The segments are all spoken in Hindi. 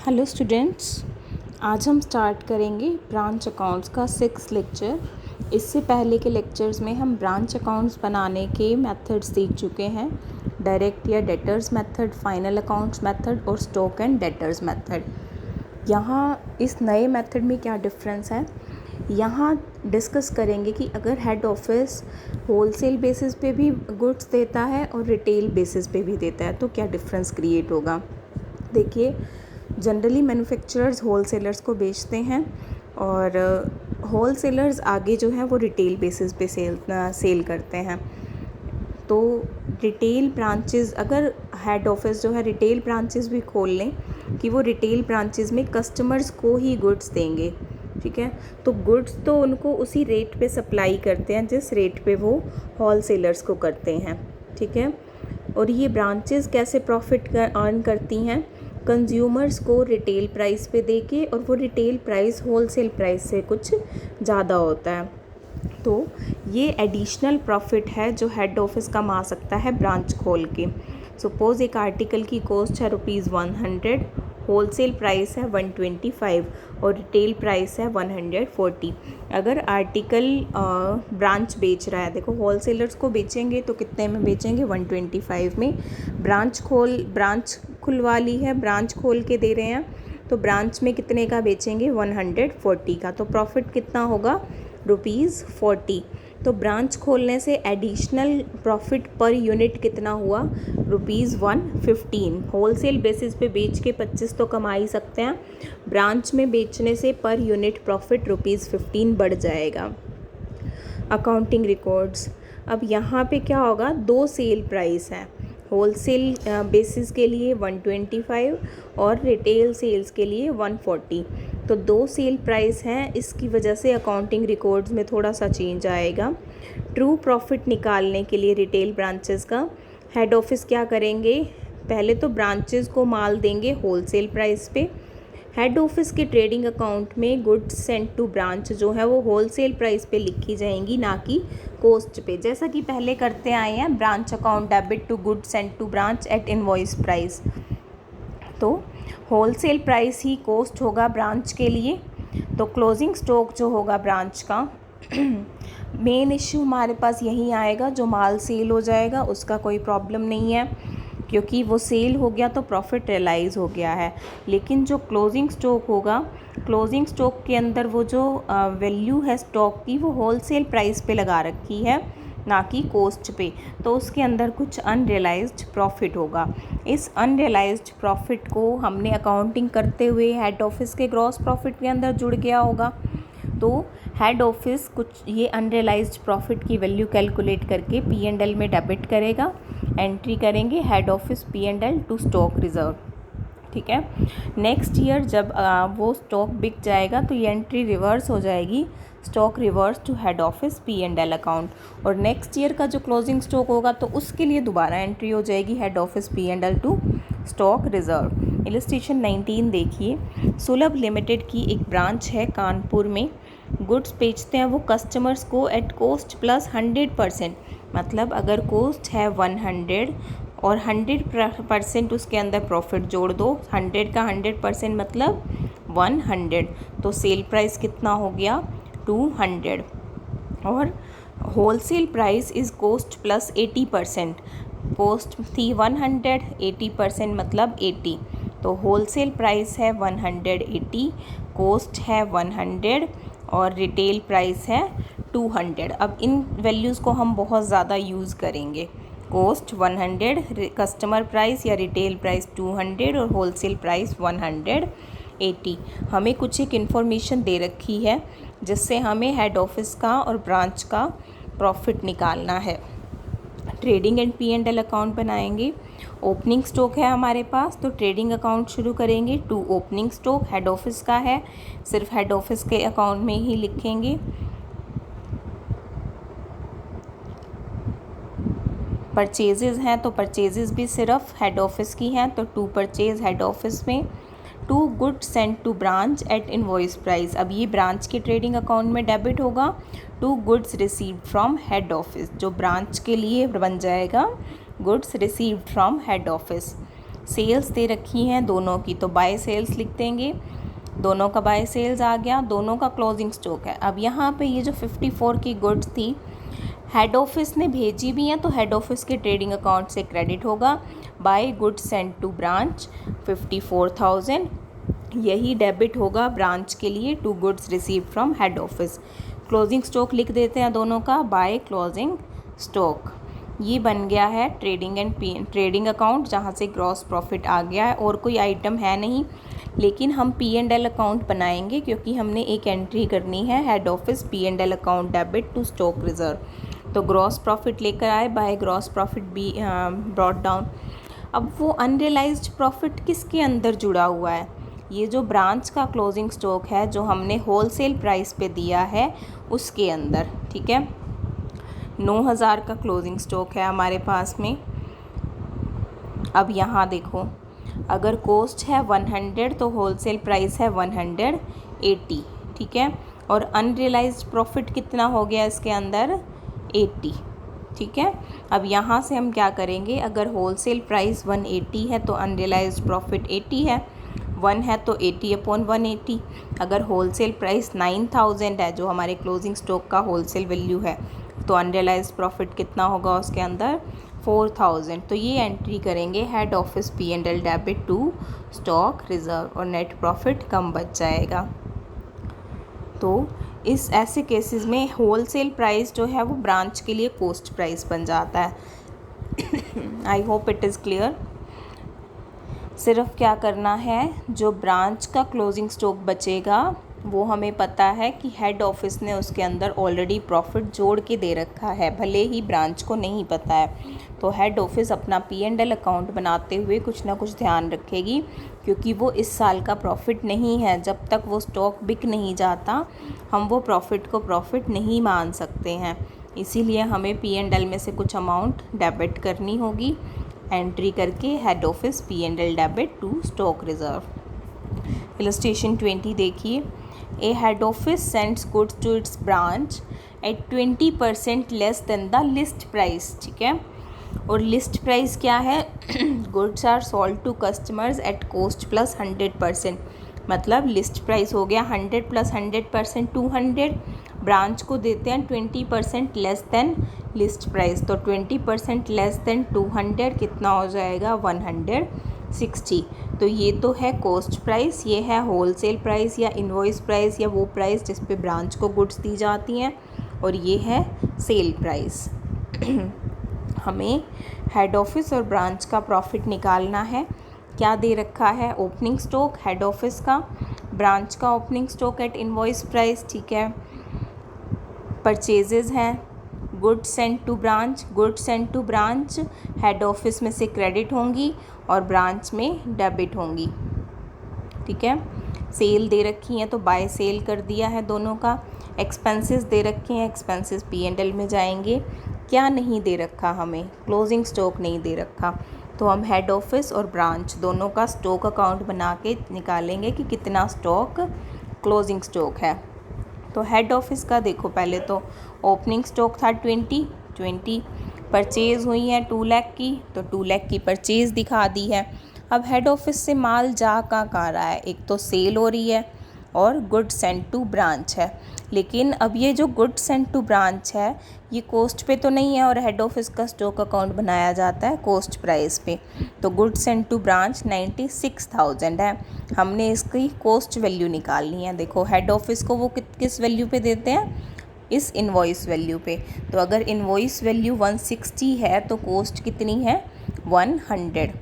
हेलो स्टूडेंट्स, आज हम स्टार्ट करेंगे ब्रांच अकाउंट्स का 6th लेक्चर। इससे पहले के लेक्चर्स में हम ब्रांच अकाउंट्स बनाने के मेथड्स सीख चुके हैं। डायरेक्ट या debtors method, final accounts method और स्टॉक एंड डेटर्स मेथड। यहाँ इस नए मेथड में क्या डिफरेंस है, यहाँ डिस्कस करेंगे कि अगर हेड ऑफिस होलसेल बेसिस पे भी गुड्स देता है और रिटेल बेसिस पे भी देता है तो क्या डिफरेंस क्रिएट होगा। देखिए, जनरली मैन्युफैक्चरर्स होलसेलर्स को बेचते हैं और होलसेलर्स आगे जो है वो रिटेल बेसिस पे सेल करते हैं। तो रिटेल ब्रांचेस, अगर हेड ऑफिस जो है रिटेल ब्रांचेस भी खोल लें कि वो रिटेल ब्रांचेस में कस्टमर्स को ही गुड्स देंगे, ठीक है, तो गुड्स तो उनको उसी रेट पे सप्लाई करते हैं जिस रेट पे वो होलसेलर्स को करते हैं, ठीक है। और ये ब्रांचेस कैसे प्रॉफिट अर्न करती हैं, कंज्यूमर्स को रिटेल प्राइस पे देके, और वो रिटेल प्राइस होलसेल प्राइस से कुछ ज़्यादा होता है। तो ये एडिशनल प्रॉफिट है जो हेड ऑफिस कमा सकता है ब्रांच खोल के। सपोज़ एक आर्टिकल की कॉस्ट है ₹100, होलसेल प्राइस है 125 और रिटेल प्राइस है 140। अगर आर्टिकल ब्रांच बेच रहा है, देखो होलसेलर्स को बेचेंगे तो कितने में बेचेंगे, 125 में। ब्रांच खुलवा ली है, ब्रांच खोल के दे रहे हैं तो ब्रांच में कितने का बेचेंगे, 140 का। तो प्रॉफिट कितना होगा, ₹40। तो ब्रांच खोलने से एडिशनल प्रॉफिट पर यूनिट कितना हुआ, ₹115। होलसेल बेसिस पे बेच के 25 तो कमा ही सकते हैं, ब्रांच में बेचने से पर यूनिट प्रॉफिट ₹15 बढ़ जाएगा। अकाउंटिंग रिकॉर्ड्स, अब यहाँ पे क्या होगा, दो सेल प्राइस हैं, होलसेल बेसिस के लिए 125 और रिटेल सेल्स के लिए 140। तो दो सेल प्राइस हैं, इसकी वजह से अकाउंटिंग रिकॉर्ड्स में थोड़ा सा चेंज आएगा। ट्रू प्रॉफिट निकालने के लिए रिटेल ब्रांचेस का हेड ऑफिस क्या करेंगे, पहले तो ब्रांचेस को माल देंगे होलसेल प्राइस पे। हेड ऑफिस के ट्रेडिंग अकाउंट में गुड्स सेंट टू ब्रांच जो है वो होलसेल प्राइस पे लिखी जाएंगी, ना कि कॉस्ट पे, जैसा कि पहले करते आए हैं। Branch account debit to goods sent to branch at invoice price, तो होलसेल प्राइस ही कॉस्ट होगा ब्रांच के लिए। तो क्लोजिंग स्टॉक जो होगा ब्रांच का, मेन इश्यू हमारे पास यहीं आएगा, जो माल सेल हो जाएगा उसका कोई प्रॉब्लम नहीं है क्योंकि वो सेल हो गया तो प्रॉफिट रियलाइज़ हो गया है। लेकिन जो क्लोजिंग स्टॉक होगा, क्लोजिंग स्टॉक के अंदर वो जो वैल्यू है स्टॉक की वो होलसेल प्राइस पे लगा रखी है, ना कि कॉस्ट पे, तो उसके अंदर कुछ अनरियलाइज्ड प्रॉफिट होगा। इस अनरियलाइज्ड प्रॉफिट को हमने अकाउंटिंग करते हुए हेड ऑफिस के ग्रॉस प्रॉफिट के अंदर जुड़ गया होगा। तो हेड ऑफिस कुछ ये अनरियलाइज्ड प्रॉफिट की वैल्यू कैलकुलेट करके P&L में डेबिट करेगा, एंट्री करेंगे head office P&L to stock reserve, ठीक है। नेक्स्ट ईयर जब वो स्टॉक बिक जाएगा तो ये एंट्री रिवर्स हो जाएगी, stock reverse to head office P&L account, और नेक्स्ट ईयर का जो क्लोजिंग स्टॉक होगा तो उसके लिए दोबारा एंट्री हो जाएगी head office P&L to stock reserve. Illustration 19 देखिए, सुलभ लिमिटेड की एक ब्रांच है कानपुर में, गुड्स बेचते हैं वो कस्टमर्स को एट कॉस्ट प्लस 100%, मतलब अगर कॉस्ट है 100 और 100% उसके अंदर प्रॉफिट जोड़ दो, 100 का 100% मतलब 100, तो सेल प्राइस कितना हो गया, 200। और wholesale price is cost plus 80%, cost थी 100, 80% मतलब 80, तो होलसेल प्राइस है 180, कॉस्ट है 100 और रिटेल प्राइस है 200। अब इन वैल्यूज़ को हम बहुत ज़्यादा यूज़ करेंगे, कॉस्ट 100, कस्टमर प्राइस या रिटेल प्राइस 200 और होलसेल प्राइस 180। हमें कुछ एक इन्फॉर्मेशन दे रखी है जिससे हमें हेड ऑफिस का और ब्रांच का प्रॉफिट निकालना है। ट्रेडिंग एंड P&L अकाउंट बनाएंगे। ओपनिंग स्टॉक है हमारे पास, तो ट्रेडिंग अकाउंट शुरू करेंगे to opening stock, head office का है, सिर्फ हेड ऑफिस के अकाउंट में ही लिखेंगे। परचेजेस हैं तो परचेजेस भी सिर्फ हेड ऑफिस की हैं, तो टू परचेज हेड ऑफिस में। To goods sent to branch at invoice price, अब ये ब्रांच के ट्रेडिंग अकाउंट में डेबिट होगा। To goods received from head office, जो ब्रांच के लिए बन जाएगा goods received from head office. Sales दे रखी हैं दोनों की, तो बाय सेल्स लिख देंगे, दोनों का बाय सेल्स आ गया, दोनों का क्लोजिंग स्टॉक है। अब यहाँ पे ये जो 54 की गुड्स थी हेड ऑफिस ने भेजी भी हैं, तो हेड ऑफिस के ट्रेडिंग अकाउंट से क्रेडिट होगा। By goods sent to branch 54,000, यही डेबिट होगा ब्रांच के लिए to goods receive from head office. Closing stock लिख देते हैं दोनों का, बाय क्लोजिंग स्टॉक। ये बन गया है ट्रेडिंग अकाउंट, जहाँ से ग्रॉस प्रॉफिट आ गया है, और कोई आइटम है नहीं, लेकिन हम P&L अकाउंट बनाएंगे क्योंकि हमने एक एंट्री करनी है head office P&L account debit to stock reserve. तो ग्रॉस प्रॉफिट लेकर आए, by gross profit be brought down. अब वो अनरियलाइज्ड प्रॉफिट किसके अंदर जुड़ा हुआ है, ये जो ब्रांच का क्लोजिंग स्टॉक है जो हमने होलसेल प्राइस पे दिया है उसके अंदर, ठीक है। 9,000 का क्लोजिंग स्टॉक है हमारे पास में। अब यहाँ देखो, अगर कॉस्ट है 100 तो होलसेल प्राइस है 180, ठीक है। और अनरियलाइज्ड प्रॉफिट कितना हो गया इसके अंदर, 80, ठीक है। अब यहाँ से हम क्या करेंगे, अगर होलसेल प्राइस 180 है तो अनरियलाइज्ड प्रॉफिट 80 है, 1 है तो 80/180। अगर होलसेल प्राइस 9,000 है जो हमारे क्लोजिंग स्टॉक का होलसेल वैल्यू है, तो अनरियलाइज्ड प्रॉफिट कितना होगा उसके अंदर, 4,000। तो ये एंट्री करेंगे head office P&L debit to stock reserve, और नेट प्रॉफिट कम बच जाएगा। तो इस ऐसे केसेस में होलसेल प्राइस जो है वो ब्रांच के लिए कॉस्ट प्राइस बन जाता है। I hope it is clear. सिर्फ क्या करना है, जो ब्रांच का क्लोजिंग स्टॉक बचेगा वो हमें पता है कि हेड ऑफिस ने उसके अंदर ऑलरेडी प्रॉफिट जोड़ के दे रखा है, भले ही ब्रांच को नहीं पता है। तो हेड ऑफिस अपना P&L अकाउंट बनाते हुए कुछ ना कुछ ध्यान रखेगी, क्योंकि वो इस साल का प्रॉफिट नहीं है, जब तक वो स्टॉक बिक नहीं जाता हम वो प्रॉफिट को प्रॉफिट नहीं मान सकते हैं। इसीलिए हमें P&L में से कुछ अमाउंट डेबिट करनी होगी, एंट्री करके head office P&L debit to stock reserve. Illustration 20 देखिए, a head office sends goods to its branch at 20% less than the list price, ठीक है। और लिस्ट प्राइस क्या है, goods are sold to customers at cost plus 100%, मतलब लिस्ट प्राइस हो गया 100 + 100% 200, ब्रांच को देते हैं 20% लेस देन लिस्ट प्राइस, तो 20% लेस देन 200 कितना हो जाएगा, 160। तो ये तो है कॉस्ट प्राइस, ये है होलसेल प्राइस या इनवॉइस प्राइस या वो प्राइस जिस पे ब्रांच को गुड्स दी जाती हैं, और ये है सेल प्राइस। हमें हेड ऑफिस और ब्रांच का प्रॉफिट निकालना है। क्या दे रखा है, ओपनिंग स्टॉक हेड ऑफिस का, ब्रांच का opening stock at invoice price, ठीक है। परचेजेस हैं, goods sent to branch, goods sent to branch head office में से क्रेडिट होंगी और ब्रांच में डेबिट होंगी, ठीक है। सेल दे रखी हैं तो बाय सेल कर दिया है दोनों का। एक्सपेंसेस दे रखे हैं, एक्सपेंसेस P&L में जाएंगे। क्या नहीं दे रखा हमें, क्लोजिंग स्टॉक नहीं दे रखा, तो हम हेड ऑफिस और ब्रांच दोनों का स्टॉक अकाउंट बना के निकालेंगे कि कितना स्टॉक क्लोजिंग स्टॉक है। तो हेड ऑफिस का देखो, पहले तो ओपनिंग स्टॉक था 20, परचेज़ हुई है 2 लाख की, तो 2 लाख की परचेज़ दिखा दी है। अब हेड ऑफिस से माल जा कहाँ रहा है, एक तो सेल हो रही है और गुड्स सेंट टू ब्रांच है, लेकिन अब ये जो गुड्स सेंट टू ब्रांच है ये कॉस्ट पे तो नहीं है, और हेड ऑफिस का स्टॉक अकाउंट बनाया जाता है कॉस्ट प्राइस पे। तो गुड्स सेंट टू ब्रांच 96,000 है, हमने इसकी कॉस्ट वैल्यू निकालनी है। देखो हेड ऑफिस को वो किस वैल्यू पे देते हैं, इस इनवॉइस वैल्यू पे। तो अगर इनवॉइस वैल्यू 160 है तो कॉस्ट कितनी है, 100।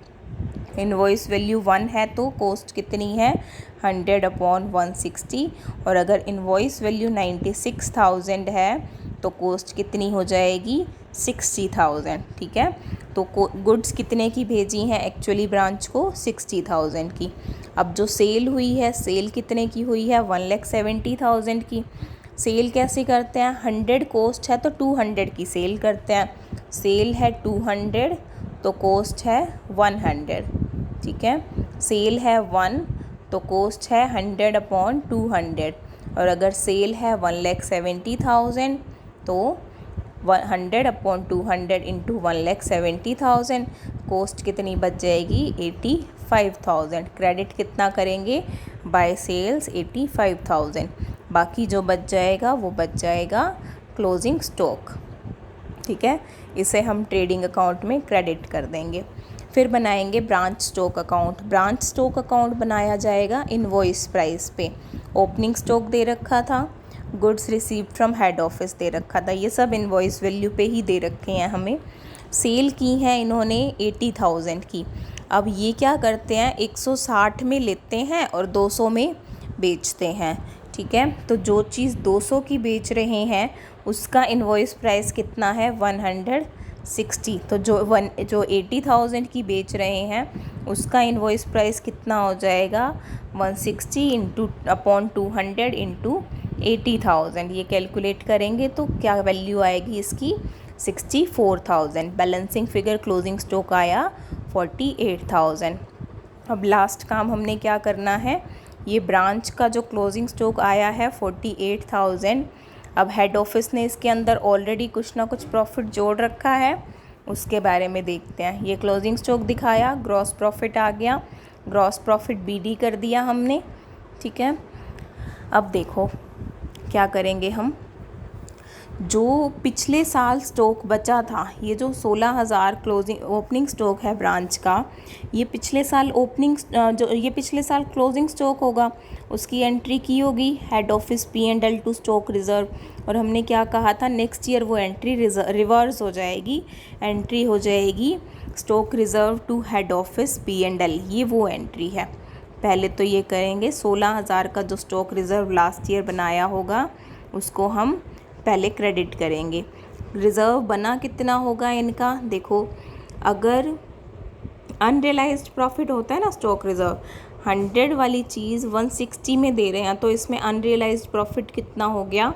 इनवॉइस वैल्यू 1 है तो कॉस्ट कितनी है, 100/160। और अगर इनवॉइस वैल्यू 96,000 है तो कॉस्ट कितनी हो जाएगी, 60,000, ठीक है। तो गुड्स कितने की भेजी हैं एक्चुअली ब्रांच को, 60,000 की। अब जो सेल हुई है, सेल कितने की हुई है, 1,70,000 की। सेल कैसे करते हैं, 100 कॉस्ट है तो 200 की सेल करते हैं। सेल है 200 तो कॉस्ट है 100, ठीक है। सेल है 1 तो कॉस्ट है 100/200, और अगर सेल है 1,70,000 तो 100/200 × 1,70,000, कॉस्ट कितनी बच जाएगी 85,000। क्रेडिट कितना करेंगे बाय सेल्स 85,000। बाकी जो बच जाएगा वो बच जाएगा क्लोजिंग स्टॉक। ठीक है, इसे हम ट्रेडिंग अकाउंट में क्रेडिट कर देंगे। फिर बनाएंगे branch stock account. Branch stock account बनाया जाएगा इनवॉइस प्राइस पे। ओपनिंग स्टॉक दे रखा था, goods received from head office दे रखा था, ये सब इनवॉइस वैल्यू पे ही दे रखे हैं हमें। सेल की है इन्होंने 80,000 की। अब ये क्या करते हैं 160 में लेते हैं और 200 में बेचते हैं। ठीक है, तो जो चीज़ 200 की बेच रहे हैं उसका इनवॉइस प्राइस कितना है 160। तो जो 80,000 की बेच रहे हैं उसका इनवॉइस प्राइस कितना हो जाएगा 160 इंटू अपॉन 200 इंटू 80,000। ये कैलकुलेट करेंगे तो क्या वैल्यू आएगी इसकी 64,000। बैलेंसिंग फिगर क्लोजिंग स्टॉक आया 48,000। अब लास्ट काम हमने क्या करना है, ये ब्रांच का जो क्लोजिंग स्टॉक आया है 48,000। अब हेड ऑफिस ने इसके अंदर ऑलरेडी कुछ ना कुछ प्रॉफिट जोड़ रखा है, उसके बारे में देखते हैं। ये क्लोजिंग स्टॉक दिखाया, ग्रॉस प्रॉफिट आ गया, ग्रॉस प्रॉफिट बीडी कर दिया हमने। ठीक है, अब देखो क्या करेंगे हम, जो पिछले साल स्टॉक बचा था, ये जो 16,000 क्लोजिंग ओपनिंग स्टॉक है ब्रांच का, ये पिछले साल ये पिछले साल क्लोजिंग स्टॉक होगा, उसकी एंट्री की होगी head office P&L to stock reserve. और हमने क्या कहा था नेक्स्ट ईयर वो एंट्री रिवर्स हो जाएगी, एंट्री हो जाएगी stock reserve to head office P&L। ये वो एंट्री है। पहले तो ये करेंगे 16,000 का जो स्टॉक रिज़र्व लास्ट ईयर बनाया होगा उसको हम पहले क्रेडिट करेंगे। रिज़र्व बना कितना होगा इनका, देखो अगर अनरियलाइज्ड प्रॉफिट होता है ना स्टॉक रिज़र्व, 100 वाली चीज़ 160 में दे रहे हैं तो इसमें अनरियलाइज्ड प्रॉफिट कितना हो गया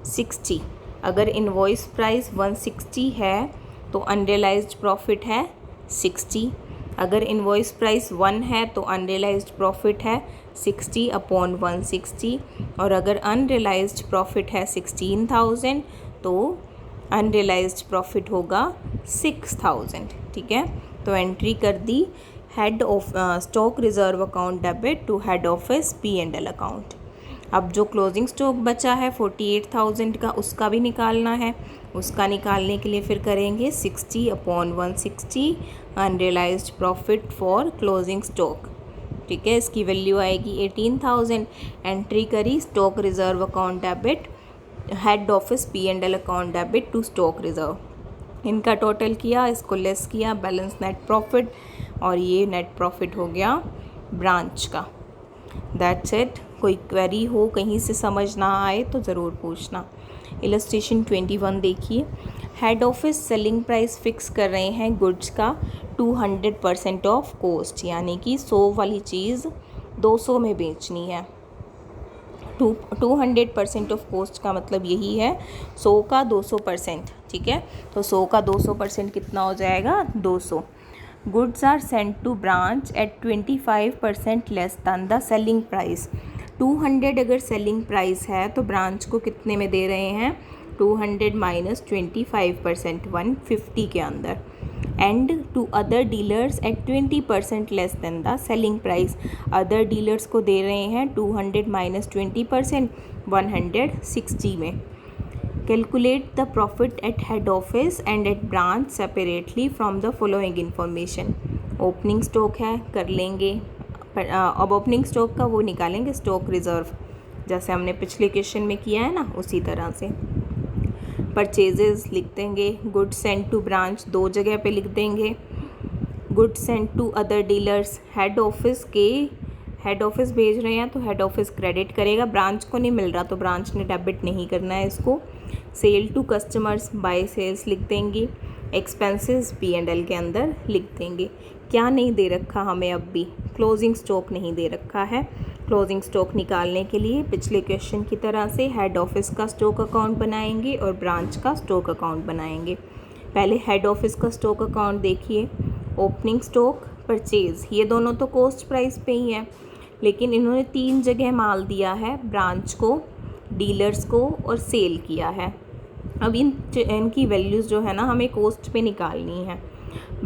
60। अगर इनवॉइस प्राइस 160 है तो अनरियलाइज्ड प्रॉफिट है 60। अगर इनवॉइस प्राइस 1 है तो अनरियलाइज्ड प्रॉफिट है 60 अपॉन 160। और अगर अनरियलाइज्ड प्रॉफिट है 16,000 तो अनरियलाइज्ड प्रॉफिट होगा 6,000। ठीक है, तो एंट्री कर दी head off stock reserve account debit to head office P&L account. अब जो क्लोजिंग स्टॉक बचा है 48,000 का, उसका भी निकालना है। उसका निकालने के लिए फिर करेंगे 60 upon 160 unrealised profit for closing stock. ठीक है, इसकी वैल्यू आएगी 18,000। एंट्री करी stock reserve account debit head office P&L account debit to stock reserve. इनका टोटल किया, इसको लेस किया, बैलेंस नेट प्रॉफिट, और ये नेट प्रॉफिट हो गया ब्रांच का। That's it. कोई क्वेरी हो, कहीं से समझ ना आए तो ज़रूर पूछना। इलस्ट्रेशन 21 देखिए। Head office selling price fix कर रहे हैं गुड्स का 200% ऑफ कॉस्ट, यानी कि 100 वाली चीज़ 200 में बेचनी है। 200% ऑफ कॉस्ट का मतलब यही है 100 का 200%। ठीक है, तो 100 का 200% कितना हो जाएगा 200। Goods are sent to branch at 25% less than the selling price. 200 अगर सेलिंग प्राइस है तो ब्रांच को कितने में दे रहे हैं 200 माइनस 25%, 150 के अंदर। And to other dealers at 20% less than the selling price. Other dealers को दे रहे हैं 200 माइनस 20%, 160 में। Calculate the profit at head office and at branch separately from the following information. Opening stock है, कर लेंगे। अब ओपनिंग स्टॉक का वो निकालेंगे स्टॉक रिज़र्व, जैसे हमने पिछले क्वेश्चन में किया है ना, उसी तरह से। परचेजेस लिख देंगे, गुड्स सेंट टू ब्रांच 2 जगह पे लिख देंगे। Goods sent to other dealers, head office भेज रहे हैं तो हेड ऑफिस क्रेडिट करेगा, ब्रांच को नहीं मिल रहा तो ब्रांच ने डेबिट नहीं करना है इसको। Sale to customers by sales लिख देंगे। एक्सपेंसेस P&L के अंदर लिख देंगे। क्या नहीं दे रखा हमें, अब भी क्लोजिंग स्टॉक नहीं दे रखा है। क्लोजिंग स्टॉक निकालने के लिए पिछले क्वेश्चन की तरह से हेड ऑफिस का स्टॉक अकाउंट बनाएंगे और ब्रांच का स्टॉक अकाउंट बनाएंगे। पहले हेड ऑफिस का स्टॉक अकाउंट देखिए। ओपनिंग स्टॉक, परचेज, ये दोनों तो कॉस्ट प्राइस पे ही है, लेकिन इन्होंने 3 जगह माल दिया है, ब्रांच को, डीलर्स को और सेल किया है। अब इनकी वैल्यूज़ जो है ना हमें कॉस्ट पे निकालनी है।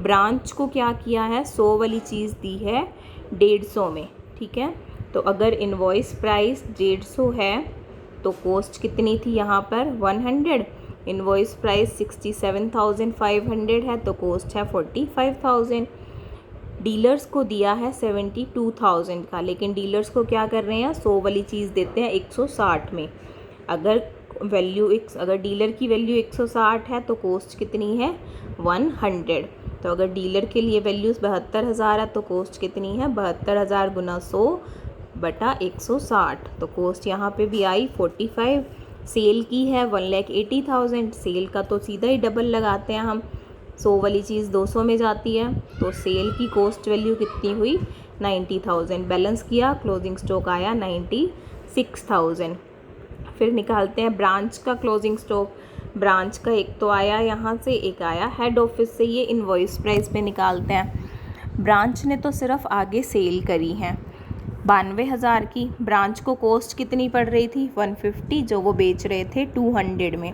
ब्रांच को क्या किया है, 100 वाली चीज़ दी है 150 में, ठीक है। तो अगर इनवॉइस प्राइस 150 है तो कॉस्ट कितनी थी यहाँ पर 100। इनवॉइस प्राइस 67,500 है तो कॉस्ट है 45,000। डीलर्स को दिया है 72,000 का, लेकिन डीलर्स को क्या कर रहे हैं, 100 वाली चीज़ देते हैं 160 में। अगर डीलर की वैल्यू 160 है तो कॉस्ट कितनी है 100। तो अगर डीलर के लिए वैल्यू 72,000 है तो कॉस्ट कितनी है 72,000 गुना 100 बटा 160। तो कॉस्ट यहाँ पे भी आई 45। सेल की है 1,80,000, सेल का तो सीधा ही डबल लगाते हैं हम, 100 वाली चीज़ 200 में जाती है तो सेल की कॉस्ट वैल्यू कितनी हुई 90,000। बैलेंस किया, क्लोजिंग स्टॉक आया 96,000। फिर निकालते हैं ब्रांच का क्लोजिंग स्टॉक। ब्रांच का एक तो आया यहाँ से, एक आया हेड ऑफिस से, ये इनवॉइस प्राइस पे निकालते हैं। ब्रांच ने तो सिर्फ आगे सेल करी है 92,000 की। ब्रांच को कॉस्ट कितनी पड़ रही थी 150, जो वो बेच रहे थे 200 में।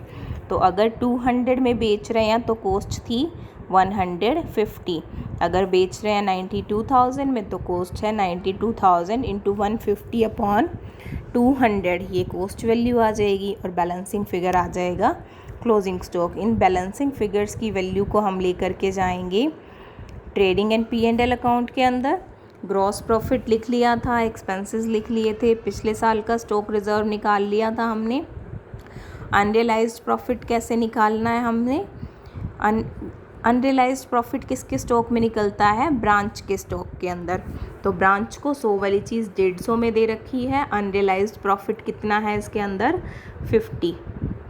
तो अगर 200 में बेच रहे हैं तो कॉस्ट थी 150। अगर बेच रहे हैं 92,000 में तो कॉस्ट है 92,000 इंटू 150 अपॉन 200, ये कॉस्ट वैल्यू आ जाएगी और बैलेंसिंग फिगर आ जाएगा closing stock. In balancing figures की वैल्यू को हम लेकर के जाएंगे ट्रेडिंग एंड P&L अकाउंट के अंदर। ग्रॉस प्रॉफिट लिख लिया था, एक्सपेंसेस लिख लिए थे, पिछले साल का स्टॉक रिजर्व निकाल लिया था हमने। अनरियलाइज्ड प्रॉफिट कैसे निकालना है हमने, अनरियलाइज्ड प्रॉफिट किसके स्टॉक में निकलता है, ब्रांच के स्टॉक के अंदर। तो ब्रांच को 100 वाली चीज़ 150 में दे रखी है, अनरियलाइज्ड प्रॉफिट कितना है इसके अंदर 50,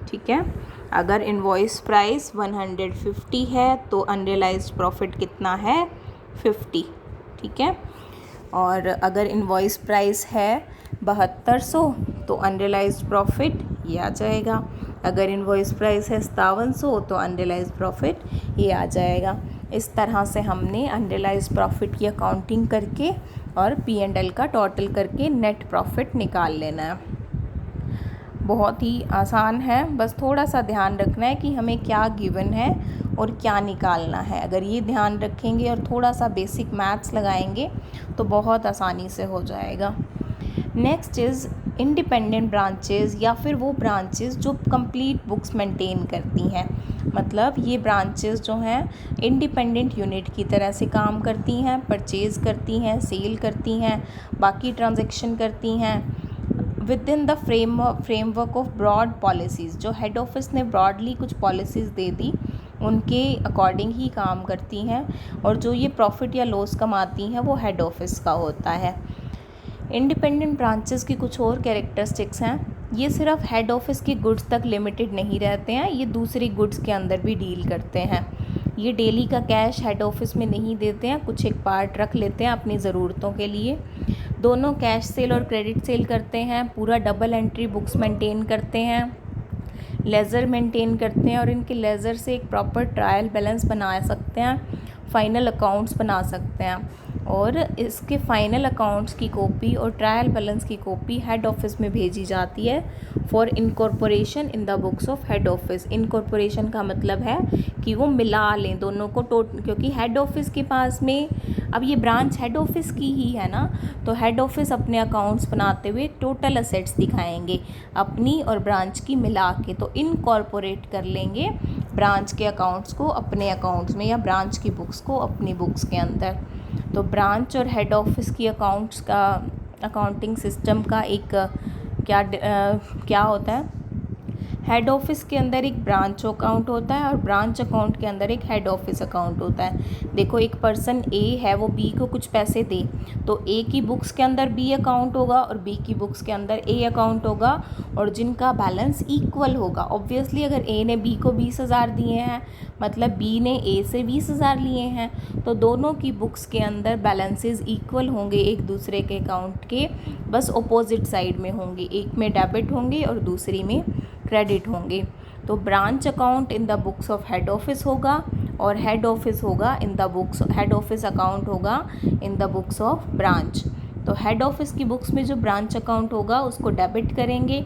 ठीक है। अगर इनवॉइस प्राइस 150 है तो अनरियलाइज्ड प्रॉफिट कितना है 50, ठीक है। और अगर इनवॉइस प्राइस है 7200 तो अनरियलाइज्ड प्रॉफिट ये आ जाएगा। अगर इनवॉइस प्राइस है 5700 तो अनरियलाइज्ड प्रॉफिट ये आ जाएगा। इस तरह से हमने अनरियलाइज्ड प्रॉफिट की अकाउंटिंग करके और P&L का टोटल करके नेट प्रॉफिट निकाल लेना है। बहुत ही आसान है, बस थोड़ा सा ध्यान रखना है कि हमें क्या गिवन है और क्या निकालना है। अगर ये ध्यान रखेंगे और थोड़ा सा बेसिक मैथ्स लगाएंगे तो बहुत आसानी से हो जाएगा। नेक्स्ट इज़ इंडिपेंडेंट ब्रांचेस, या फिर वो ब्रांचेस जो कंप्लीट बुक्स मेंटेन करती हैं। मतलब ये ब्रांचेस जो हैं इंडिपेंडेंट यूनिट की तरह से काम करती हैं, परचेज़ करती हैं, सेल करती हैं, बाकी ट्रांजैक्शन करती हैं within the framework of broad policies. जो हेड ऑफिस ने ब्रॉडली कुछ पॉलिसीज़ दे दी उनके अकॉर्डिंग ही काम करती हैं, और जो ये प्रॉफिट या लॉस कमाती हैं वो हेड ऑफिस का होता है। इंडिपेंडेंट ब्रांचेस की कुछ और कैरेक्टरिस्टिक्स हैं, ये सिर्फ हेड ऑफिस के गुड्स तक लिमिटेड नहीं रहते हैं, ये दूसरी गुड्स के अंदर भी डील करते हैं। ये डेली का कैश हेड ऑफिस में नहीं देते हैं, कुछ एक पार्ट रख लेते हैं अपनी ज़रूरतों के लिए। दोनों कैश सेल और क्रेडिट सेल करते हैं, पूरा डबल एंट्री बुक्स मेंटेन करते हैं, लेज़र मेंटेन करते हैं, और इनके लेज़र से एक प्रॉपर ट्रायल बैलेंस बना सकते हैं, फाइनल अकाउंट्स बना सकते हैं। और इसके फाइनल अकाउंट्स की कॉपी और ट्रायल बैलेंस की कॉपी हेड ऑफिस में भेजी जाती है for incorporation in the books of head office. Incorporation का मतलब है कि वो मिला लें दोनों को, क्योंकि हेड ऑफिस के पास में, अब ये ब्रांच हेड ऑफिस की ही है ना, तो हेड ऑफिस अपने अकाउंट्स बनाते हुए टोटल असेट्स दिखाएंगे अपनी और ब्रांच की मिला के, तो इनकॉर्पोरेट कर लेंगे ब्रांच के अकाउंट्स को अपने अकाउंट्स में या ब्रांच की बुक्स को अपनी बुक्स के अंदर। तो ब्रांच और हेड ऑफिस की अकाउंट्स का अकाउंटिंग सिस्टम का एक क्या होता है, हेड ऑफिस के अंदर एक ब्रांच अकाउंट होता है और ब्रांच अकाउंट के अंदर एक हेड ऑफिस अकाउंट होता है। देखो एक पर्सन ए है, वो बी को कुछ पैसे दे, तो ए की बुक्स के अंदर बी अकाउंट होगा और बी की बुक्स के अंदर ए अकाउंट होगा, और जिनका बैलेंस इक्वल होगा। ऑब्वियसली अगर ए ने बी को 20,000 दिए हैं, मतलब बी ने ए से 20,000 लिए हैं, तो दोनों की बुक्स के अंदर बैलेंसेस इक्वल होंगे एक दूसरे के अकाउंट के, बस अपोजिट साइड में होंगे, एक में डेबिट होंगे और दूसरी में क्रेडिट होंगे। तो branch account in the books of head office होगा और हेड ऑफिस होगा in the books, head office account होगा in the books of branch. तो हेड ऑफिस की बुक्स में जो ब्रांच अकाउंट होगा उसको डेबिट करेंगे,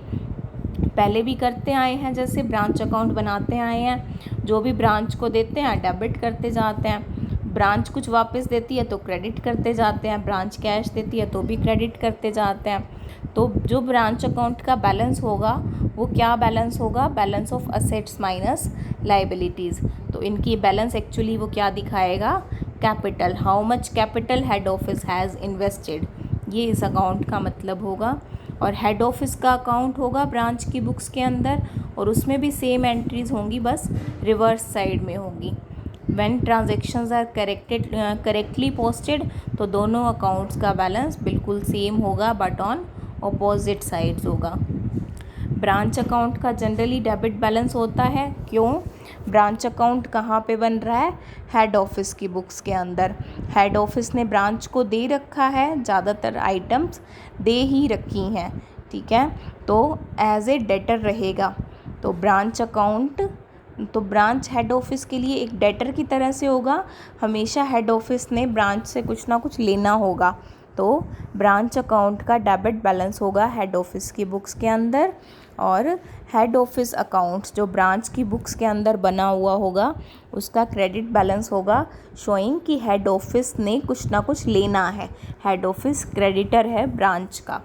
पहले भी करते आए हैं, जैसे ब्रांच अकाउंट बनाते आए हैं, जो भी ब्रांच को देते हैं डेबिट करते जाते हैं। ब्रांच कुछ वापस देती है तो क्रेडिट करते जाते हैं, ब्रांच कैश देती है तो भी क्रेडिट करते जाते हैं। तो जो ब्रांच अकाउंट का बैलेंस होगा वो क्या बैलेंस होगा, balance of assets minus liabilities. तो इनकी बैलेंस एक्चुअली वो क्या दिखाएगा, capital, how much capital head office has invested, ये इस अकाउंट का मतलब होगा। और हेड ऑफिस का अकाउंट होगा ब्रांच की बुक्स के अंदर, और उसमें भी सेम एंट्रीज होंगी, बस रिवर्स साइड में होंगी। When transactions are correctly posted, तो दोनों अकाउंट्स का बैलेंस बिल्कुल सेम होगा बट ऑन अपोजिट साइड्स होगा। ब्रांच अकाउंट का जनरली डेबिट बैलेंस होता है, क्यों, ब्रांच अकाउंट कहाँ पे बन रहा है, हेड ऑफिस की बुक्स के अंदर। हेड ऑफिस ने ब्रांच को दे रखा है, ज़्यादातर आइटम्स दे ही रखी हैं, ठीक है, तो एज ए डेटर रहेगा। तो ब्रांच अकाउंट, तो ब्रांच हेड ऑफिस के लिए एक डेटर की तरह से होगा, हमेशा हेड ऑफिस ने ब्रांच से कुछ ना कुछ लेना होगा। तो ब्रांच अकाउंट का डेबिट बैलेंस होगा हेड ऑफिस की बुक्स के अंदर, और हेड ऑफिस अकाउंट्स जो ब्रांच की बुक्स के अंदर बना हुआ होगा उसका क्रेडिट बैलेंस होगा, शोइंग कि हेड ऑफिस ने कुछ ना कुछ लेना है, हेड ऑफिस क्रेडिटर है ब्रांच का।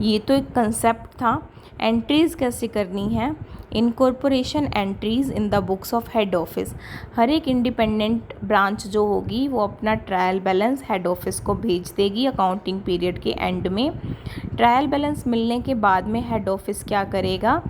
ये तो एक कंसेप्ट था। एंट्रीज़ कैसे करनी है, incorporation entries in the books of head office. हर एक इंडिपेंडेंट ब्रांच जो होगी वो अपना ट्रायल बैलेंस हेड ऑफिस को भेज देगी अकाउंटिंग पीरियड के एंड में। ट्रायल बैलेंस मिलने के बाद में हेड ऑफिस क्या करेगा,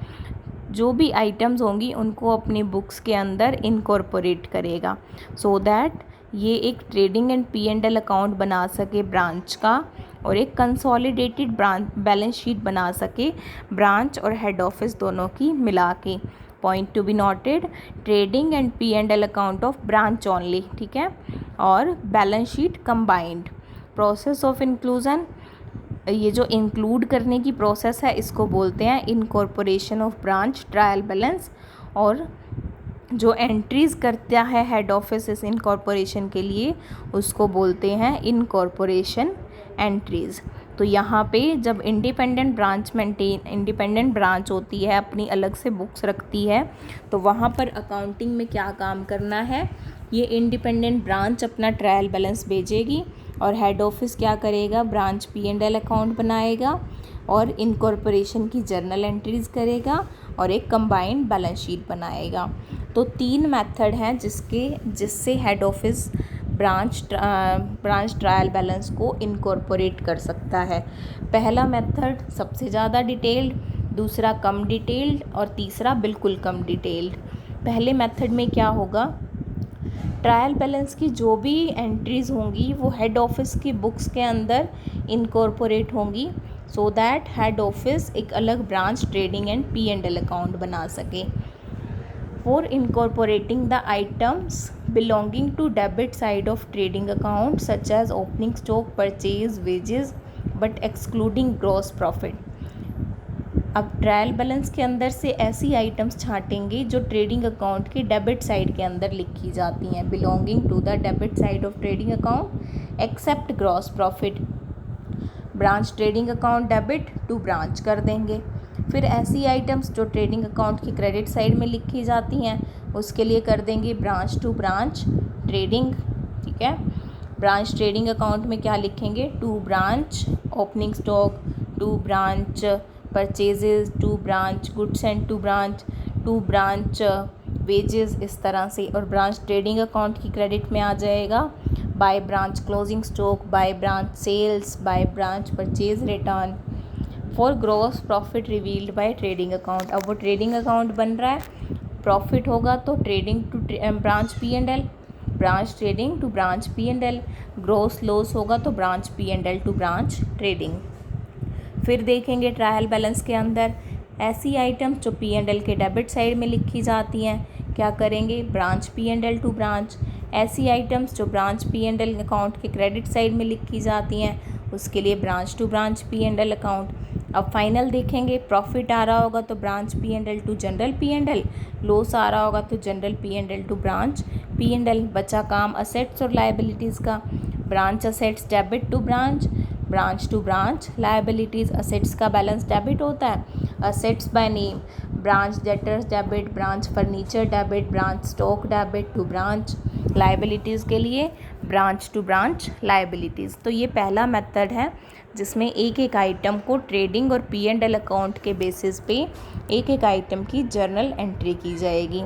जो भी आइटम्स होंगी उनको अपनी बुक्स के अंदर इनकॉर्पोरेट करेगा, सो दैट ये एक ट्रेडिंग एंड P&L अकाउंट बना सके ब्रांच का, और एक कंसोलिडेटेड ब्रांच बैलेंस शीट बना सके ब्रांच और हेड ऑफिस दोनों की मिला के। Point to be noted, trading and P&L account of branch only, ठीक है, और balance sheet combined. Process of inclusion, ये जो इंक्लूड करने की प्रोसेस है इसको बोलते हैं incorporation of branch trial balance, और जो एंट्रीज़ करता है हेड ऑफिस इस इनकॉर्पोरेशन के लिए उसको बोलते हैं इनकॉर्पोरेशन एंट्रीज़। तो यहाँ पे जब इंडिपेंडेंट ब्रांच होती है, अपनी अलग से बुक्स रखती है, तो वहाँ पर अकाउंटिंग में क्या काम करना है, ये इंडिपेंडेंट ब्रांच अपना ट्रायल बैलेंस भेजेगी और हेड ऑफिस क्या करेगा, ब्रांच P&L अकाउंट बनाएगा और इनकॉर्पोरेशन की जर्नल एंट्रीज़ करेगा और एक कंबाइंड बैलेंस शीट बनाएगा। तो 3 मेथड हैं जिससे head office branch trial balance को इनकॉर्पोरेट कर सकता है। पहला मेथड सबसे ज़्यादा डिटेल्ड, दूसरा कम डिटेल्ड और तीसरा बिल्कुल कम डिटेल्ड। पहले मेथड में क्या होगा, ट्रायल बैलेंस की जो भी एंट्रीज़ होंगी वो हेड ऑफिस की बुक्स के अंदर इनकॉर्पोरेट होंगी, सो दैट हेड ऑफिस एक अलग branch trading and P&L account बना सके। For incorporating the items belonging to debit side of trading account such as opening stock, purchase, wages but excluding gross profit। अब ट्रायल बैलेंस के अंदर से ऐसी आइटम्स छांटेंगे जो ट्रेडिंग अकाउंट के डेबिट साइड के अंदर लिखी जाती हैं, belonging to the debit side of trading account except gross profit. Branch trading account debit to branch कर देंगे। फिर ऐसी आइटम्स जो ट्रेडिंग अकाउंट की क्रेडिट साइड में लिखी जाती हैं उसके लिए कर देंगे ब्रांच टू ब्रांच ट्रेडिंग, ठीक है। ब्रांच ट्रेडिंग अकाउंट में क्या लिखेंगे, to branch opening stock, to branch purchases, to branch goods and to branch wages, इस तरह से। और ब्रांच ट्रेडिंग अकाउंट की क्रेडिट में आ जाएगा by branch closing stock, by branch sales, by branch purchase return for gross profit revealed by trading account. अब वो ट्रेडिंग अकाउंट बन रहा है, प्रॉफिट होगा तो trading to branch P&L, branch trading to branch P&L, gross loss होगा तो branch P&L to branch trading. फिर देखेंगे ट्रायल बैलेंस के अंदर ऐसी आइटम्स जो P&L के डेबिट साइड में लिखी जाती हैं, क्या करेंगे, ब्रांच P&L टू ब्रांच। ऐसी आइटम्स जो ब्रांच P&L अकाउंट के क्रेडिट साइड में लिखी जाती हैं उसके लिए branch to branch P&L account. अब फाइनल देखेंगे, प्रॉफिट आ रहा होगा तो branch P&L to general P&L, loss आ रहा होगा तो general P&L to branch P&L। बचा काम असेट्स और लायबिलिटीज़ का, branch assets debit to branch, branch to branch liabilities. Assets का बैलेंस डेबिट होता है, assets by name, branch debtors debit, branch furniture debit, branch stock debit to branch. Liabilities के लिए ब्रांच टू ब्रांच लायबिलिटीज़। तो ये पहला मेथड है जिसमें एक एक आइटम को ट्रेडिंग और P&L अकाउंट के बेसिस पे एक एक आइटम की जर्नल एंट्री की जाएगी।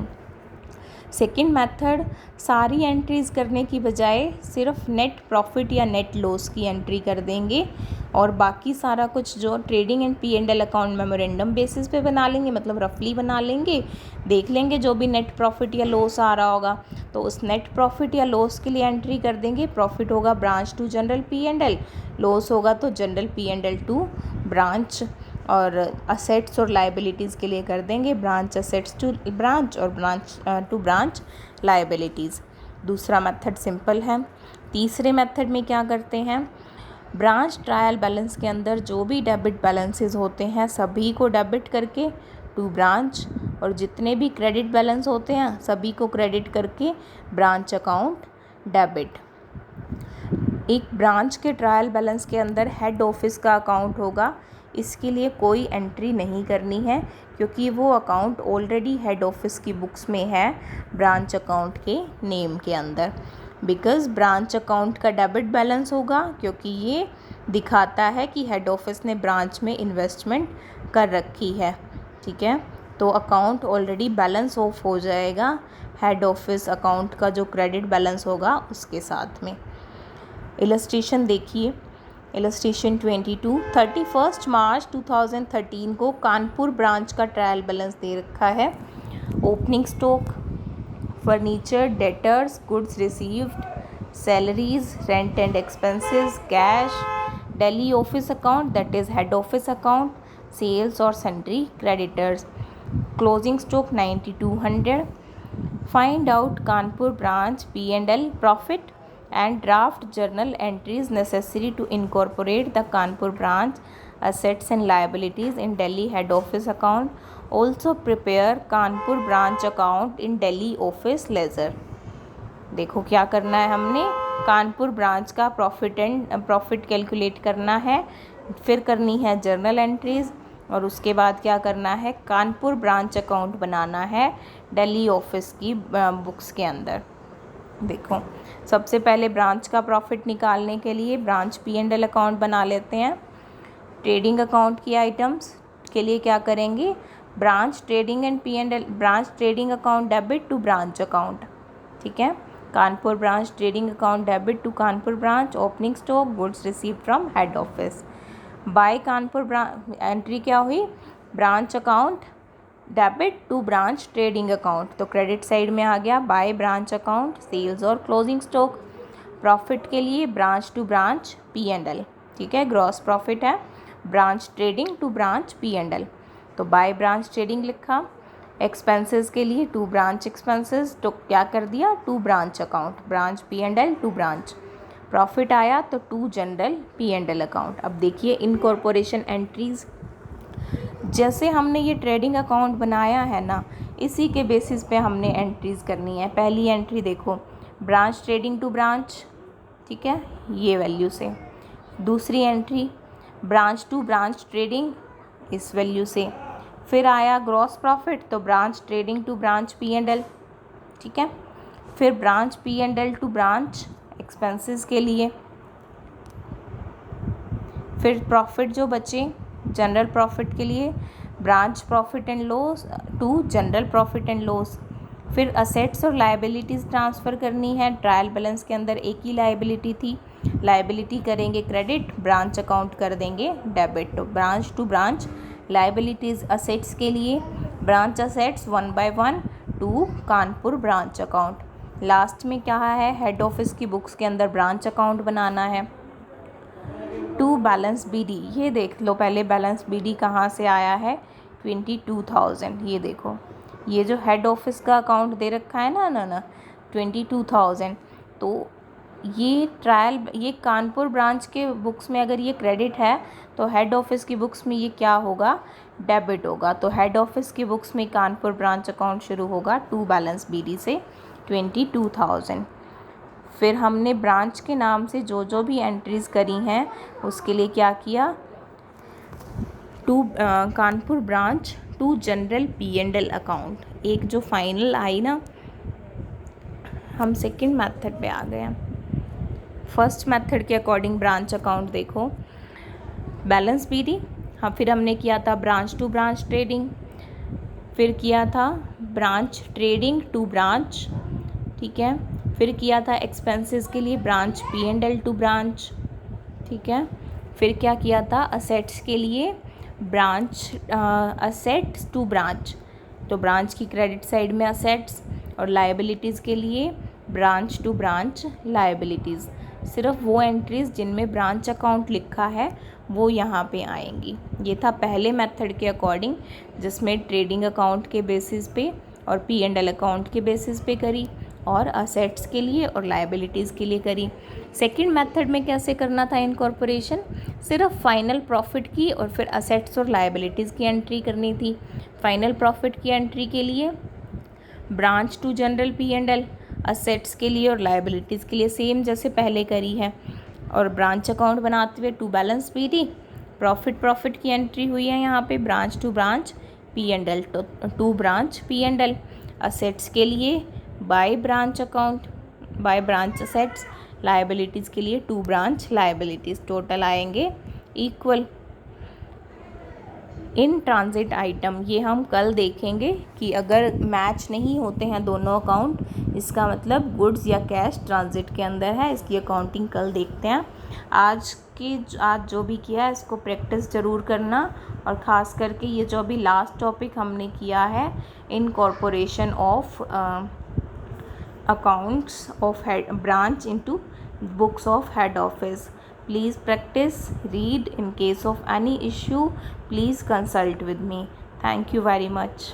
सेकंड मेथड, सारी एंट्रीज़ करने की बजाय सिर्फ नेट प्रॉफिट या नेट लॉस की एंट्री कर देंगे और बाकी सारा कुछ जो trading and P&L account memorandum basis पे बना लेंगे, मतलब रफली बना लेंगे, देख लेंगे जो भी नेट प्रॉफिट या लॉस आ रहा होगा तो उस नेट प्रॉफिट या लॉस के लिए एंट्री कर देंगे। प्रॉफिट होगा branch to general P&L, loss होगा तो जनरल P&L टू ब्रांच, और असेट्स और लायबिलिटीज़ के लिए कर देंगे ब्रांच असेट्स टू ब्रांच और ब्रांच टू ब्रांच लायबिलिटीज़। दूसरा मेथड सिंपल है। तीसरे मेथड में क्या करते हैं, ब्रांच ट्रायल बैलेंस के अंदर जो भी डेबिट बैलेंसेस होते हैं सभी को डेबिट करके टू ब्रांच, और जितने भी क्रेडिट बैलेंस होते हैं सभी को क्रेडिट करके ब्रांच अकाउंट डेबिट। एक ब्रांच के ट्रायल बैलेंस के अंदर हेड ऑफिस का अकाउंट होगा, इसके लिए कोई एंट्री नहीं करनी है क्योंकि वो अकाउंट ऑलरेडी हेड ऑफिस की बुक्स में है ब्रांच अकाउंट के नेम के अंदर। बिकॉज़ ब्रांच अकाउंट का डेबिट बैलेंस होगा क्योंकि ये दिखाता है कि हेड ऑफिस ने ब्रांच में इन्वेस्टमेंट कर रखी है, ठीक है। तो अकाउंट ऑलरेडी बैलेंस ऑफ हो जाएगा हेड ऑफिस अकाउंट का जो क्रेडिट बैलेंस होगा उसके साथ में। इलस्ट्रेशन देखिए, इलस्ट्रेशन 22, 31 मार्च 2013 को कानपुर ब्रांच का ट्रायल बैलेंस दे रखा है। Opening stock, furniture, debtors, goods received, salaries, rent and expenses, cash, Delhi office account that is head office account, sales और sundry creditors. Closing stock 9200। Find out Kanpur branch P&L profit and draft journal entries necessary to incorporate the Kanpur branch assets and liabilities in Delhi head office account. Also prepare Kanpur branch account in Delhi office ledger. देखो क्या करना है, हमने कानपुर ब्रांच का प्रॉफिट कैलकुलेट करना है, फिर करनी है जर्नल एंट्रीज़, और उसके बाद क्या करना है, कानपुर ब्रांच अकाउंट बनाना है दिल्ली ऑफिस की बुक्स के अंदर। देखो सबसे पहले ब्रांच का प्रॉफिट निकालने के लिए ब्रांच P&L अकाउंट बना लेते हैं। ट्रेडिंग अकाउंट की आइटम्स के लिए क्या करेंगे, branch trading and P&L, branch trading account debit to branch account, ठीक है। Kanpur branch trading account debit to Kanpur branch. Opening stock, goods received from head office. By Kanpur branch entry क्या हुई, branch account debit to branch trading account, तो क्रेडिट साइड में आ गया बाय ब्रांच अकाउंट। सेल्स और क्लोजिंग स्टॉक, प्रॉफिट के लिए ब्रांच टू ब्रांच P&L, ठीक है, ग्रॉस प्रॉफिट है branch trading to branch P&L, तो बाय ब्रांच ट्रेडिंग लिखा। एक्सपेंसेस के लिए टू ब्रांच एक्सपेंसेस, तो क्या कर दिया, to branch account, branch P&L to branch. Profit आया तो टू जनरल P&L अकाउंट। अब देखिए इनकॉर्पोरेशन एंट्रीज़, जैसे हमने ये ट्रेडिंग अकाउंट बनाया है ना, इसी के बेसिस पे हमने एंट्रीज़ करनी है। पहली एंट्री देखो, ब्रांच ट्रेडिंग टू ब्रांच, ठीक है, ये वैल्यू से। दूसरी entry branch to branch trading, इस वैल्यू से। फिर आया ग्रॉस प्रॉफिट, तो branch trading to branch P&L, ठीक है। फिर branch P&L to branch expenses के लिए। फिर प्रॉफिट जो बचे जनरल प्रॉफिट के लिए, branch profit and loss to general profit and loss. फिर असेट्स और लायबिलिटीज़ ट्रांसफ़र करनी है। ट्रायल बैलेंस के अंदर एक ही लायबिलिटी थी, लायबिलिटी करेंगे क्रेडिट, ब्रांच अकाउंट कर देंगे डेबिट, तो branch to branch liabilities. Assets के लिए branch assets 1 by 1 to Kanpur branch account. Last में क्या है, हेड ऑफिस की बुक्स के अंदर ब्रांच अकाउंट बनाना है टू बैलेंस BD। ये देख लो पहले बैलेंस BD कहाँ से आया है, 22,000। ये देखो ये जो हेड ऑफिस का अकाउंट दे रखा है ना 22,000, तो ये कानपुर ब्रांच के बुक्स में अगर ये क्रेडिट है तो हेड ऑफिस की बुक्स में ये क्या होगा, डेबिट होगा। तो हेड ऑफिस की बुक्स में कानपुर ब्रांच अकाउंट शुरू होगा टू बैलेंस BD से 22,000। फिर हमने ब्रांच के नाम से जो जो भी एंट्रीज़ करी हैं उसके लिए क्या किया, to Kanpur branch to general P&L account. एक जो फाइनल आई ना हम सेकंड मेथड पे आ गए हैं। फर्स्ट मेथड के अकॉर्डिंग ब्रांच अकाउंट देखो, बैलेंस पीडी, फिर हमने किया था ब्रांच टू ब्रांच ट्रेडिंग, फिर किया था ब्रांच ट्रेडिंग टू ब्रांच, ठीक है, फिर किया था एक्सपेंसेस के लिए ब्रांच P&L टू ब्रांच, ठीक है, फिर क्या किया था असेट्स के लिए ब्रांच असेट्स टू ब्रांच, तो ब्रांच की क्रेडिट साइड में असेट्स, और लायबिलिटीज़ के लिए ब्रांच टू ब्रांच लायबिलिटीज़। सिर्फ वो एंट्रीज जिनमें ब्रांच अकाउंट लिखा है वो यहाँ पे आएंगी। ये था पहले मेथड के अकॉर्डिंग, जिसमें ट्रेडिंग अकाउंट के बेसिस पे और P&L अकाउंट के बेसिस पे करी, और असेट्स के लिए और लायबिलिटीज़ के लिए करी। सेकंड मेथड में कैसे करना था इनकॉर्पोरेशन, सिर्फ फाइनल प्रॉफिट की और फिर असेट्स और लायबिलिटीज़ की एंट्री करनी थी। फाइनल प्रॉफिट की एंट्री के लिए branch to general P&L, assets के लिए और लायबिलिटीज़ के लिए सेम जैसे पहले करी है, और ब्रांच अकाउंट बनाते हुए टू बैलेंस पीडी, प्रॉफिट की एंट्री हुई है यहाँ पे branch to branch P&L, to branch P&L, assets के लिए by branch account, by branch assets, liabilities के लिए टू ब्रांच लायबिलिटीज़, टोटल आएंगे इक्वल। इन ट्रांजिट आइटम, ये हम कल देखेंगे कि अगर मैच नहीं होते हैं दोनों अकाउंट, इसका मतलब गुड्स या कैश ट्रांजिट के अंदर है, इसकी अकाउंटिंग कल देखते हैं। आज जो भी किया है इसको प्रैक्टिस ज़रूर करना, और ख़ास करके ये जो अभी लास्ट टॉपिक हमने किया है incorporation of accounts of head branch into books of head office. Please practice, read. In case of any issue, please consult with me. Thank you very much.